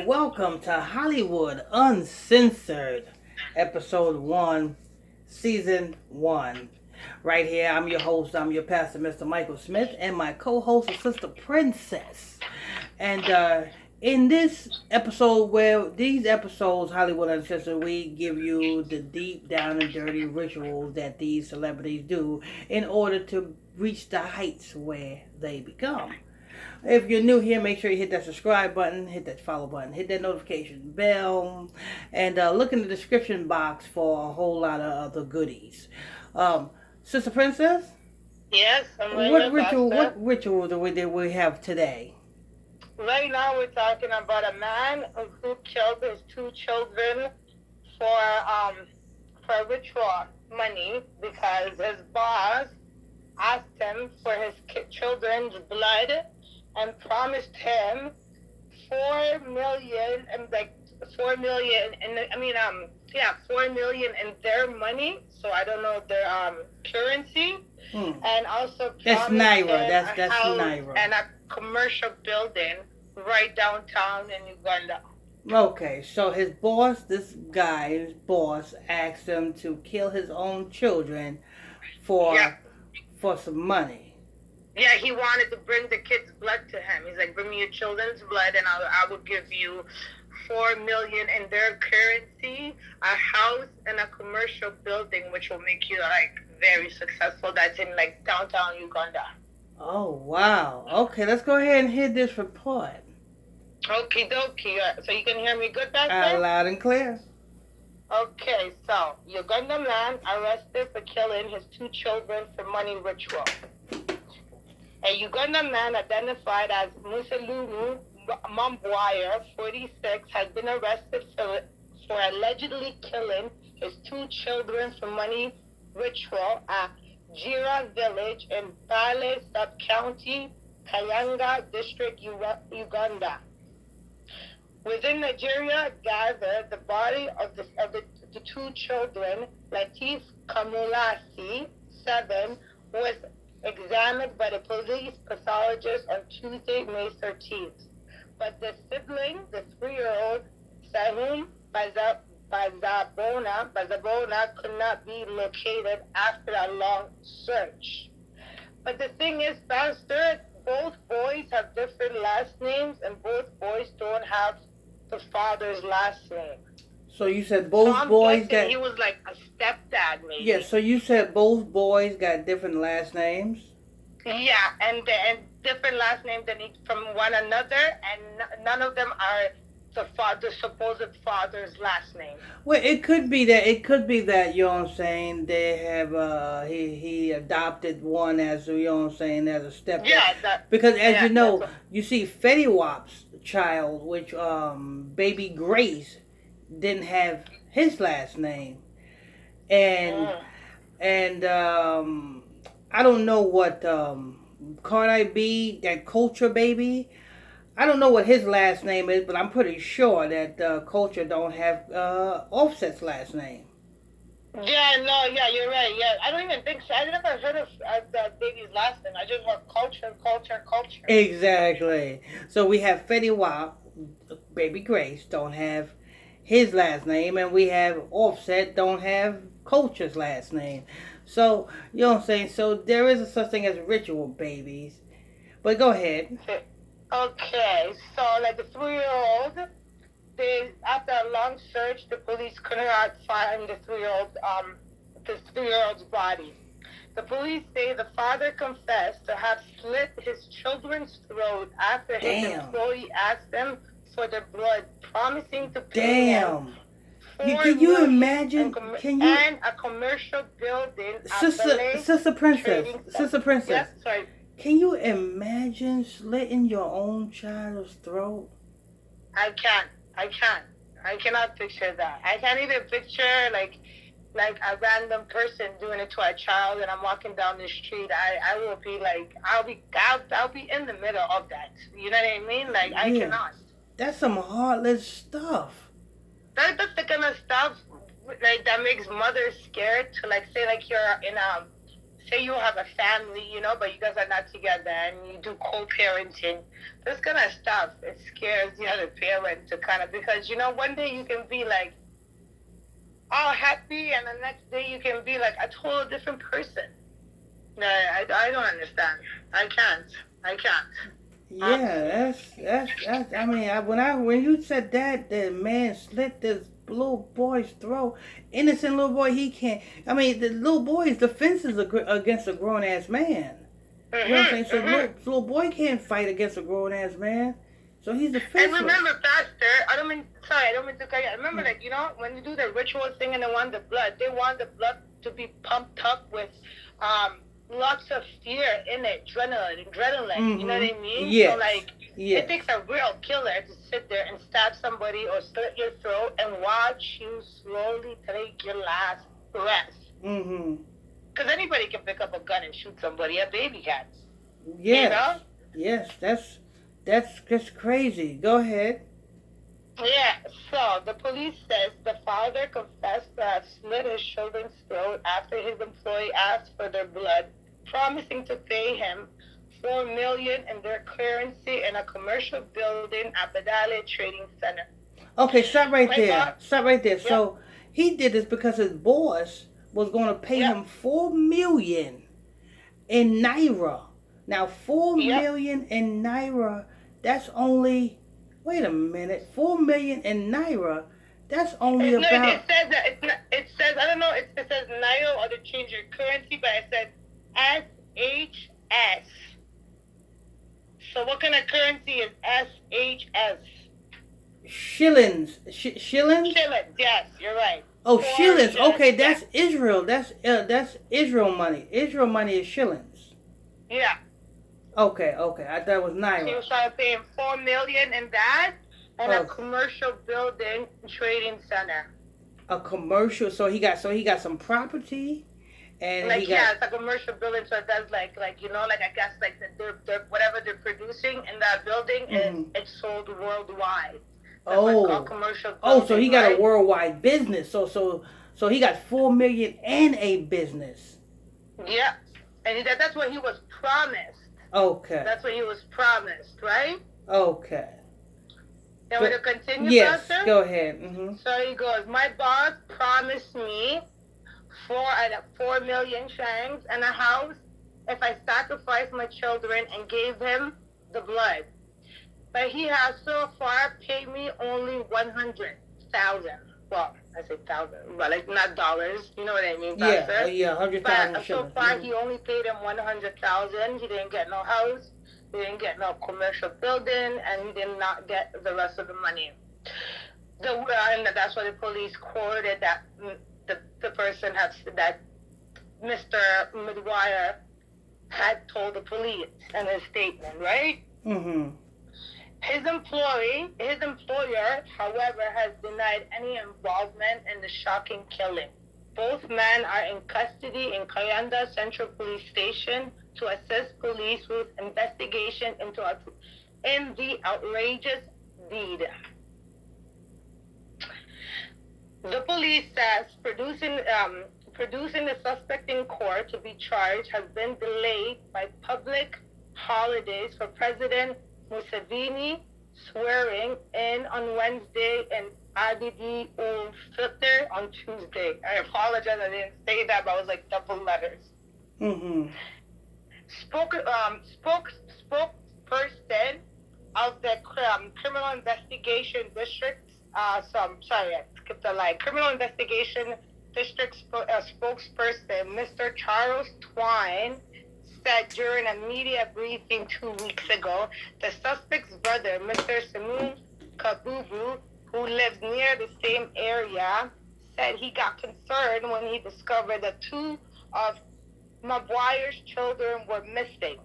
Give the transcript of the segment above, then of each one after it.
welcome to Hollywood Uncensored, Episode 1, Season 1. Right here, I'm your host, I'm your pastor, Mr. Michael Smith, and my co-host is Sister Princess. And in this episode, these episodes, Hollywood Uncensored, we give you the deep down and dirty rituals that these celebrities do in order to reach the heights where they become. If you're new here, make sure you hit that subscribe button, hit that follow button, hit that notification bell, and look in the description box for a whole lot of other goodies. Sister Princess, Yes, I'm what ready, ritual? Pastor. What ritual do we have today? Right now, we're talking about a man who killed his two children for ritual money because his boss asked him for his children's blood and promised him 4 million and 4 million and 4 million in their money. So I don't know their currency. And also That's promised Naira. him That's a house Naira. and a commercial building right downtown in Uganda. Okay, so this guy's boss, asked him to kill his own children for Yeah. for some money. Yeah, he wanted to bring the kids' blood to him. He's like, bring me your children's blood, and I will give you 4 million in their currency, a house, and a commercial building, which will make you like very successful. That's in like downtown Uganda. Oh wow. Okay, let's go ahead and hit this report. Okie dokie. So you can hear me good back there? Loud and clear. Okay, so Uganda man arrested for killing his two children for money ritual. A Ugandan man identified as Musalulu Mambwire, 46, has been arrested for allegedly killing his two children for money ritual at Jira village in Bale sub-county, Kayanga district, Uganda. Within Nigeria, gathered the body of the two children, Latif Kamulasi, 7, was examined by the police pathologist on Tuesday, May 13th. But the sibling, the 3-year-old Sahum Bazabona, could not be located after a long search. But the thing is, Pastor, both boys have different last names, and both boys don't have the father's last name. So you said both so boys got. He was like a stepdad, maybe. Yeah. So you said both boys got different last names. Yeah, and different last names from one another, and none of them are the supposed father's last name. Well, it could be that. You know what I'm saying. They have. He adopted one as, you know what I'm saying, as a stepdad. Yeah. Because as you know, you see Fetty Wap's child, which baby Grace didn't have his last name, and I don't know what Cardi B, that Culture baby, I don't know what his last name is, but I'm pretty sure that Culture don't have Offset's last name. Yeah, you're right. Yeah, I don't even think so. I never heard of the baby's last name. I just heard Culture. Exactly. So we have Fetty Wap, baby Grace, don't have his last name, and we have Offset, don't have Culture's last name. So, you know what I'm saying? So there is a such thing as ritual babies. But go ahead. Okay, so like the 3-year-old, after a long search, the police could not find the 3-year-old's body. The police say the father confessed to have slit his children's throat after his employee asked them for the blood, promising to pay him. Can you imagine? And a commercial building. Sister Princess. Yes, sorry. Can you imagine slitting your own child's throat? I can't. I cannot picture that. I can't even picture like a random person doing it to a child, and I'm walking down the street. I will be like, I'll be in the middle of that. You know what I mean? Like, I cannot. That's some heartless stuff. That's the kind of stuff like that makes mothers scared to, like, say like you're in a say you have a family, but you guys are not together and you do co-parenting, this kind of stuff, it scares the other parent to kind of, because, one day you can be like all happy and the next day you can be like a total different person. No, I don't understand. I can't. Yeah, that's. I mean, when you said that, the man slit this little boy's throat, innocent little boy. He can't. I mean, the little boy's defense is against a grown ass man. You know what I'm saying? So little boy can't fight against a grown ass man. So he's And defenseless. remember, Pastor, I don't mean to cut you. I remember, when you do the ritual thing and they want the blood to be pumped up with lots of fear in it, adrenaline. You know what I mean? Yes. So, it takes a real killer to sit there and stab somebody or slit your throat and watch you slowly take your last breath. Because anybody can pick up a gun and shoot somebody, a baby can. Yes. Yes, that's just crazy. Go ahead. Yeah, so the police says the father confessed to have slit his children's throat after his employee asked for their blood, promising to pay him $4 million in their currency in a commercial building at Badale Trading Center. Okay, stop right there. Stop right there. Yeah. So he did this because his boss was going to pay him $4 million in Naira. Now, $4 million in Naira, that's only... Wait a minute, $4 million in Naira. That's only about. No, it says that it says I don't know. It says Naira or to change your currency, but it says SHS. So what kind of currency is SHS? Shillings. Shillings. Shillings. Yes, you're right. Oh, shillings. Okay, that's Israel. That's Israel money. Israel money is shillings. Yeah. Okay. I thought it was Naira. He was trying to pay him $4 million in that and a commercial building trading center. A commercial, so he got some property, and it's a commercial building. So it does I guess they're whatever they're producing in that building is it's sold worldwide. That's why it's called commercial building, so he got a worldwide business. So he got $4 million and a business. Yeah, and that's what he was promised. Okay. That's what he was promised, right? Okay. Can we continue, yes, Pastor? Go ahead. So he goes, my boss promised me 4 million shillings and a house if I sacrificed my children and gave him the blood. But he has so far paid me only 100,000. Well, I say thousand, but not dollars. You know what I mean, Pastor? Yeah, 100,000. But so far, he only paid him 100,000. He didn't get no house. He didn't get no commercial building, and he did not get the rest of the money. And that's why the police quoted that the person that Mr. Midwire had told the police in his statement, right? His employer, however, has denied any involvement in the shocking killing. Both men are in custody in Kayanda Central Police Station to assist police with investigation in the outrageous deed. The police says producing the suspect in court to be charged has been delayed by public holidays for President Museveni swearing in on Wednesday and Adidi Filter on Tuesday. I apologize, I didn't say that, but it was double letters. Spokesperson of the Criminal Investigation District, Criminal Investigation District spokesperson, Mr. Charles Twine, said during a media briefing 2 weeks ago, the suspect's brother, Mr. Samu Kabubu, who lives near the same area, said he got concerned when he discovered that 2 of Maguire's children were missing.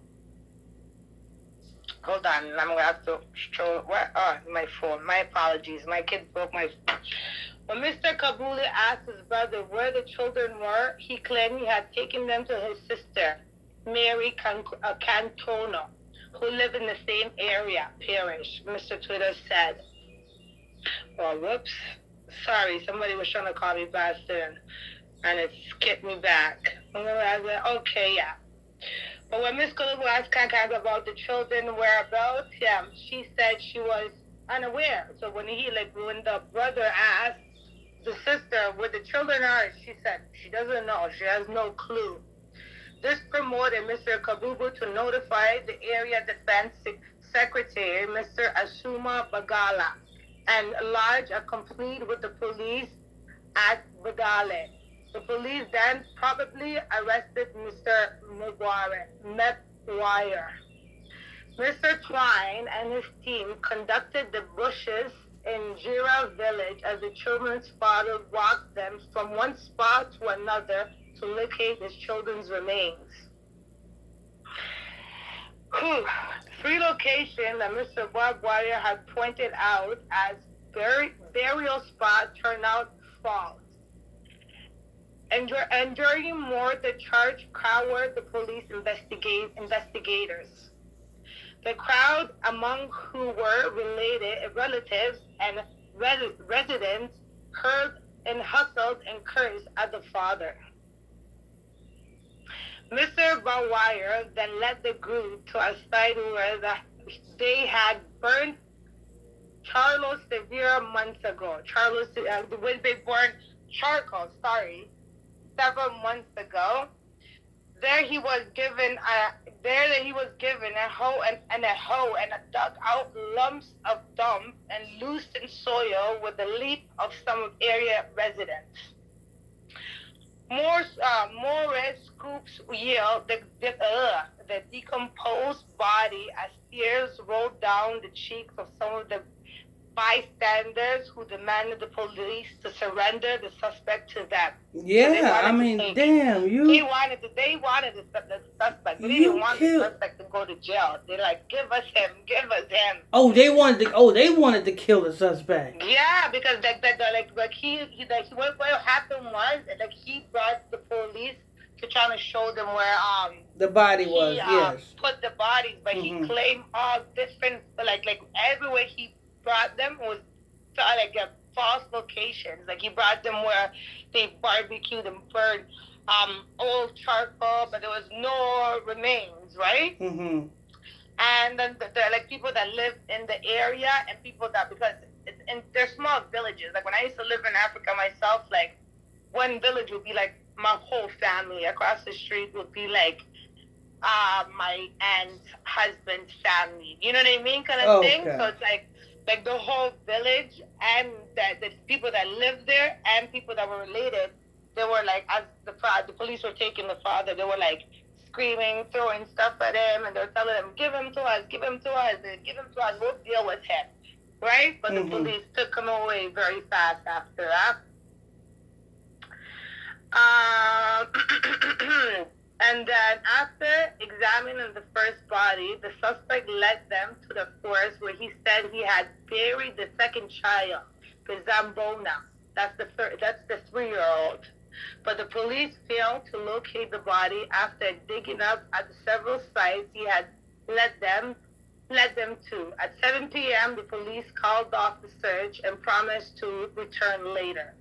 Hold on, I'm going to have to show my phone. My apologies. My kid broke my phone. When Mr. Kabuli asked his brother where the children were, he claimed he had taken them to his sister, Mary Cantona, who lived in the same parish, Mr. Twitter said. Oh, whoops. Sorry, somebody was trying to call me bastard, and it skipped me back. I was like, okay, yeah. But when Miss Kalubu asked Kankas about the children whereabouts, yeah, she said she was unaware. So when when the brother asked the sister where the children are, she said she doesn't know. She has no clue. This promoted Mr. Kabubu to notify the area defense secretary, Mr. Asuma Bagala, and lodge a complaint with the police at Bagale. The police then probably arrested Mr. Maguire. Mr. Twine and his team conducted the bushes in Jira village as the children's father walked them from one spot to another to locate his children's remains. Three locations that Mr. Maguire had pointed out as burial spots turned out false. And during more, the charge cowered the police investigators. The crowd, among who were relatives and residents, heard and hustled and cursed at the father. Mr. Bawire then led the group to a site where they had burned Charles Severe months ago. When they burned charcoal, several months ago. There he was given a hoe and dug out lumps of dump and loosened soil with the leap of some area residents. More red scoops yield the decomposed body as tears rolled down the cheeks of some of the bystanders who demanded the police to surrender the suspect to them. Yeah, so damn, They wanted the suspect. They didn't want the suspect to go to jail. They're like, give us him. Oh, they wanted to kill the suspect. Yeah, because what happened was he brought the police to try to show them where the body was. Yes. Put the bodies, but he claimed all different like everywhere he brought them was false locations. Like he brought them where they barbecued and burned old charcoal, but there was no remains, right? Mm-hmm. And then the people that live in the area and people that because they're small villages. Like when I used to live in Africa myself, like one village would be like my whole family. Across the street would be like my aunt's husband's family. You know what I mean, kind of thing. So it's like the whole village and the people that lived there and people that were related, they were like, as the police were taking the father, they were like screaming, throwing stuff at him, and they were telling him, give him to us, we'll deal with him, right? But the police took him away very fast after that. And then after examining the first body, the suspect led them to the forest where he said he had buried the second child, Zambona. That's the 3-year-old. But the police failed to locate the body after digging up at the several sites he had led them to. At 7 p.m., the police called off the search and promised to return later.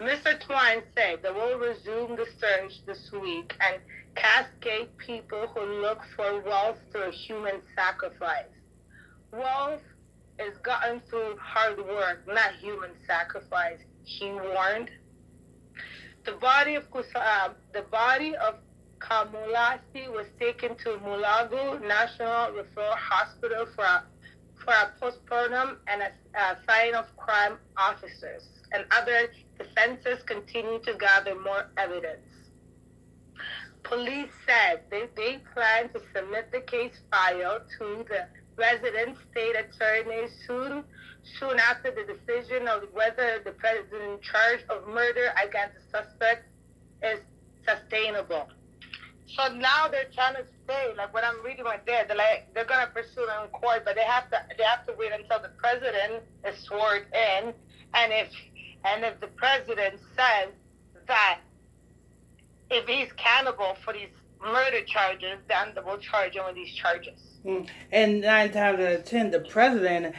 Mr. Twine said they will resume the search this week and cascade people who look for wealth through human sacrifice. Wealth is gotten through hard work, not human sacrifice, he warned. The body of Kamulasi was taken to Mulago National Referral Hospital for a postmortem and a sign of crime officers. And other defenses continue to gather more evidence. Police said they plan to submit the case file to the resident state attorney soon after the decision of whether the president charge of murder against the suspect is sustainable. So now they're trying to say, like what I'm reading right there, they're gonna pursue them in court, but they have to wait until the president is sworn in, and if the president says that if he's accountable for these murder charges, then they will charge him with these charges. And 9 times out of 10, the president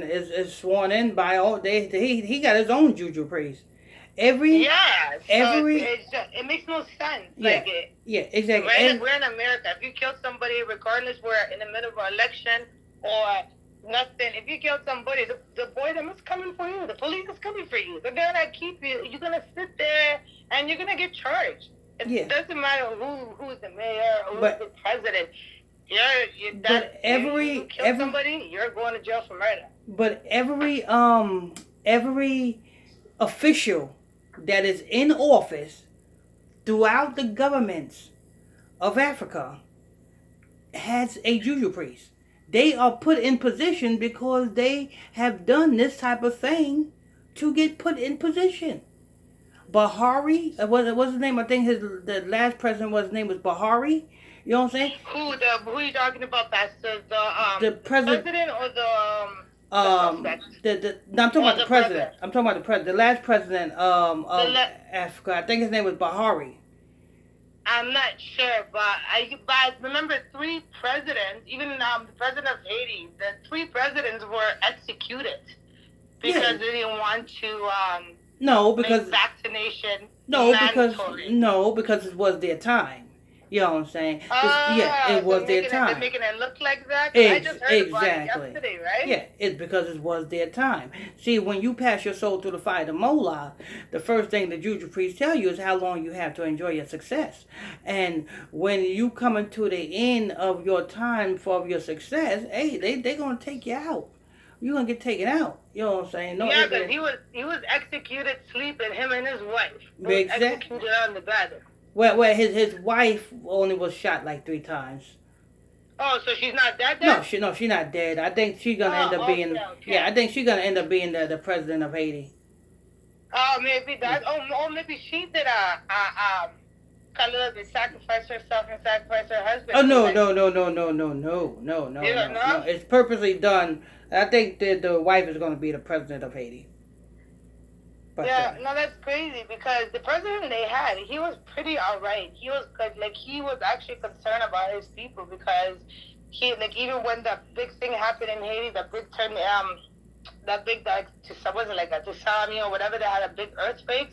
is sworn in by all. He got his own juju priest, Every Yeah, so every it's just, it makes no sense. yeah Like it, yeah exactly. we're in America. If you kill somebody, regardless, we're in the middle of an election or nothing. If you kill somebody, the boy them is coming for you. The police is coming for you. They're gonna keep you. You're gonna sit there and you're gonna get charged. Yeah. It doesn't matter who's the mayor or who's the president. You kill somebody, you're going to jail for murder. But every official that is in office throughout the governments of Africa has a juju priest. They are put in position because they have done this type of thing to get put in position. Bahari, what's his name? I think the last president his name was Bahari. You know what I'm saying? Who are you talking about, Pastor? The president or no, I'm talking about the president. I'm talking about the president. The last president of Africa. I think his name was Bahari. I'm not sure, but I remember 3 presidents, even the president of Haiti, the 3 presidents were executed because they didn't want to make vaccination mandatory. Because it was their time. You know what I'm saying? It was their time. They're making it look like that? I just heard about it yesterday, right? Yeah, it's because it was their time. See, when you pass your soul through the fire to Mola, the first thing the Juju priests tell you is how long you have to enjoy your success. And when you coming to the end of your time for your success, hey, they're going to take you out. You're going to get taken out. You know what I'm saying? Yeah, because he was executed sleeping, him and his wife. Executed on the bed. Well, his wife only was shot like 3 times. Oh, so she's not dead then? No, she's not dead. I think she's gonna end up being. Okay. Yeah, I think she's gonna end up being the president of Haiti. Oh, maybe that. Oh, maybe she did sacrifice herself and sacrifice her husband. Oh no. It's purposely done. I think that the wife is gonna be the president of Haiti. But that's crazy because the president they had, he was pretty alright. He was he was actually concerned about his people because he even when the big thing happened in Haiti, the big turn was it like a tsunami or whatever, they had a big earthquake.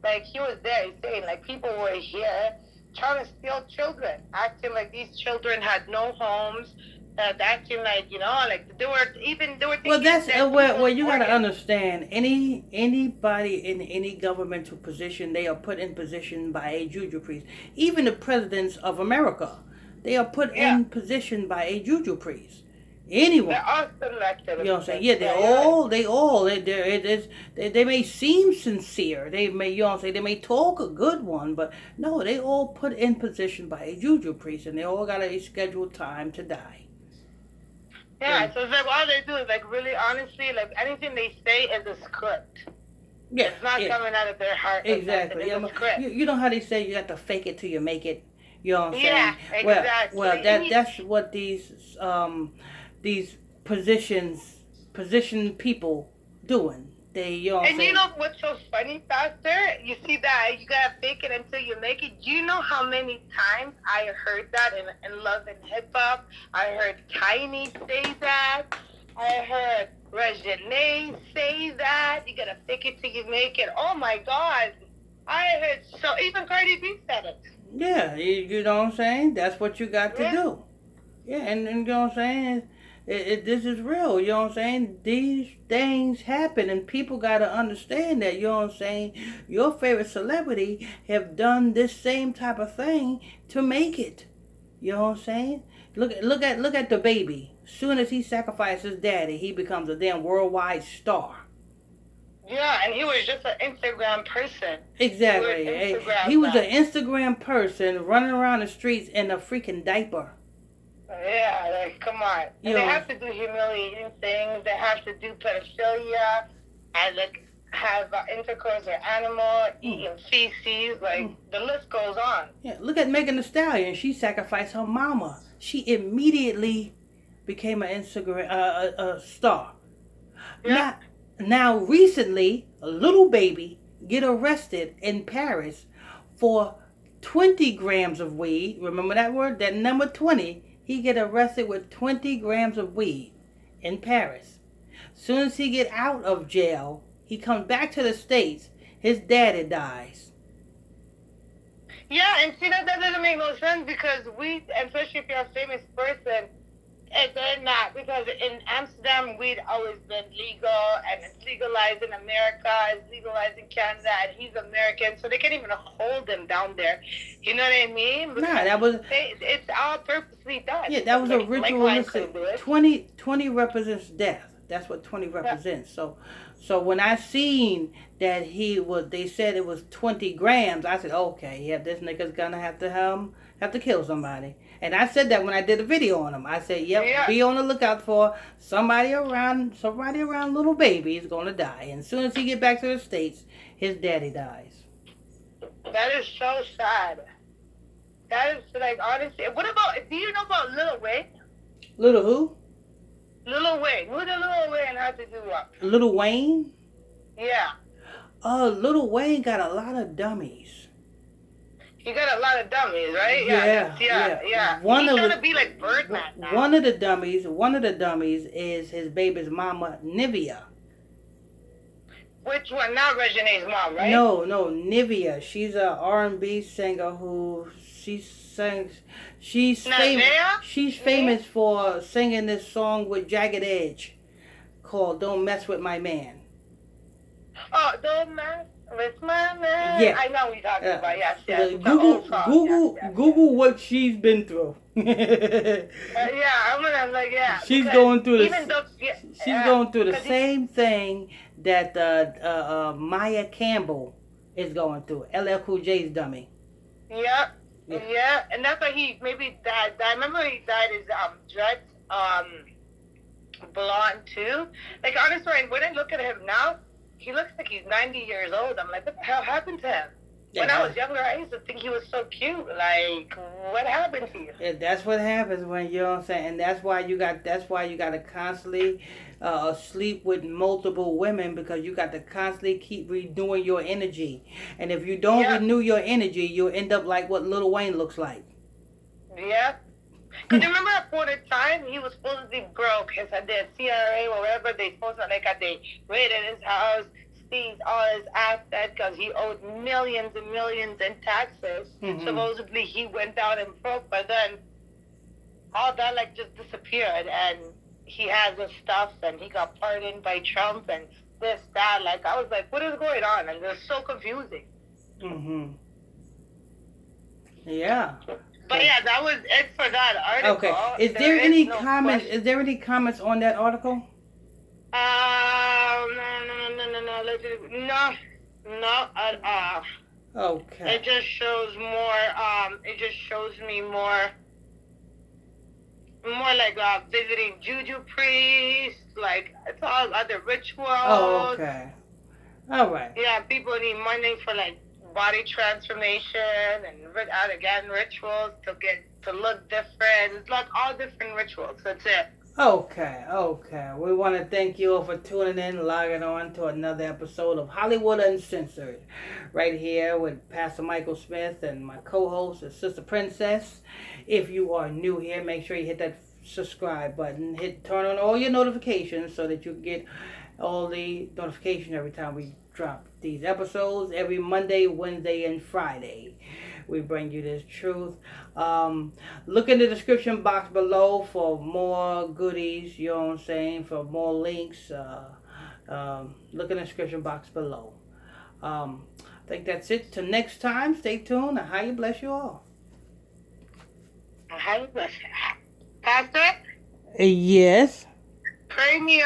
Like he was there, he's saying people were here trying to steal children, acting like these children had no homes. Acting like they were thinking. Well, that's well. You gotta understand. Anybody in any governmental position, they are put in position by a juju priest. Even the presidents of America, they are put in position by a juju priest. Anyone. They're all selected. You know what I'm saying? Yeah, they may seem sincere. They may, you know what I'm saying, they may talk a good one, but no, they all put in position by a juju priest, and they all got a scheduled time to die. Yeah, so it's all they do is really honestly, anything they say is a script. Yeah, it's not coming out of their heart. Exactly. It's a script. You know how they say you have to fake it till you make it. You know what I'm saying? Yeah, exactly. Well, that's what these position people doing. They, you know what I'm saying? You know what's so funny, Pastor? You see that you gotta fake it until you make it. Do you know how many times I heard that in Love and Hip Hop? I heard Tiny say that. I heard Regine say that. You gotta fake it till you make it. Oh my God! I heard even Cardi B said it. Yeah, you know what I'm saying? That's what you got to do. Yeah, and you know what I'm saying? This is real, you know what I'm saying? These things happen, and people got to understand that, you know what I'm saying? Your favorite celebrity have done this same type of thing to make it. You know what I'm saying? Look at the baby. Soon as he sacrifices daddy, he becomes a damn worldwide star. Yeah, and he was just an Instagram person. Exactly. He was an Instagram person running around the streets in a freaking diaper. Yeah, come on. And they have to do humiliating things. They have to do pedophilia and have intercourse with animal, eating feces. The list goes on. Yeah, look at Megan Thee Stallion. She sacrificed her mama. She immediately became an Instagram star. Yeah. Now recently, a little baby get arrested in Paris for 20 grams of weed. Remember that word? That number 20. He get arrested with 20 grams of weed in Paris. Soon as he get out of jail, he comes back to the States his daddy dies. Yeah, and see that doesn't make no sense because especially if you're a famous person, and they're not, because in Amsterdam weed always been legal, and it's legalized in America, it's legalized in Canada, and he's American, so they can't even hold him down there. You know what I mean? Because Nah, that was it's all purposely done. yeah, that was a ritualistic. 20 represents death. That's what 20 represents. So when I seen that they said it was 20 grams. I said, okay, yeah, this nigga's gonna have to kill somebody. And I said that when I did a video on him. I said, yep, be on the lookout for somebody around little baby is gonna die. And as soon as he get back to the States, his daddy dies. That is so sad. That is like honestly. What about? Do you know about Lil Wayne? Little who? Lil Wayne. Who did Lil Wayne have to do what? Little Wayne? Yeah. Little Wayne got a lot of dummies. He got a lot of dummies, right? Yeah. He's trying to be like Birdman now. One of the dummies is his baby's mama, Nivea. Which one? Not Regine's mom, right? No, Nivea. She's a R&B singer who she's famous for singing this song with Jagged Edge called "Don't Mess with My Man." Oh, don't mess with my man. Yeah, I know what you're talking about. Yes. Google what she's been through. I'm like, yeah. She's going through the because same thing that Maya Campbell is going through. LL Cool J's dummy. Yeah, and that's why he maybe died. I remember he died his dreads blonde too. Like honestly, when I look at him now, he looks like he's 90 years old. I'm like, what the hell happened to him? When I was younger, I used to think he was so cute. Like, what happened to you? Yeah, that's what happens when, you know what I'm saying, and that's why you got to constantly sleep with multiple women, because you got to constantly keep renewing your energy. And if you don't renew your energy, you'll end up like what Lil Wayne looks like. Yeah. Because remember at point in time, he was supposed to be broke. His the CRA or whatever, they supposed to, like, they raided his house, seized all his assets because he owed millions and millions in taxes. Mm-hmm. Supposedly he went down and broke, but then all that, like, just disappeared, and he has his stuff, and he got pardoned by Trump, and this, that. Like, I was like, what is going on? And it was so confusing. Mm-hmm. Yeah. But yeah, that was it for that article. Okay. Is there any comments? Is there any comments on that article? No, at all. Okay. It just shows more. It just shows me more like visiting juju priests. Like, it's all other rituals. Oh, okay. All right. Yeah, people need money for like body transformation and again rituals to look different. It's like all different rituals. That's it. Okay. We want to thank you all for tuning in, logging on to another episode of Hollywood Uncensored, right here with Pastor Michael Smith and my co-host, Sister Princess. If you are new here, make sure you hit that subscribe button. Turn on all your notifications so that you get all the notifications every time we drop these episodes. Every Monday, Wednesday, and Friday, we bring you this truth. Look in the description box below for more goodies, you know what I'm saying, for more links. Look in the description box below. I think that's it. Till next time, stay tuned, and how you bless you all. How you bless you. Pastor? Yes? Pray me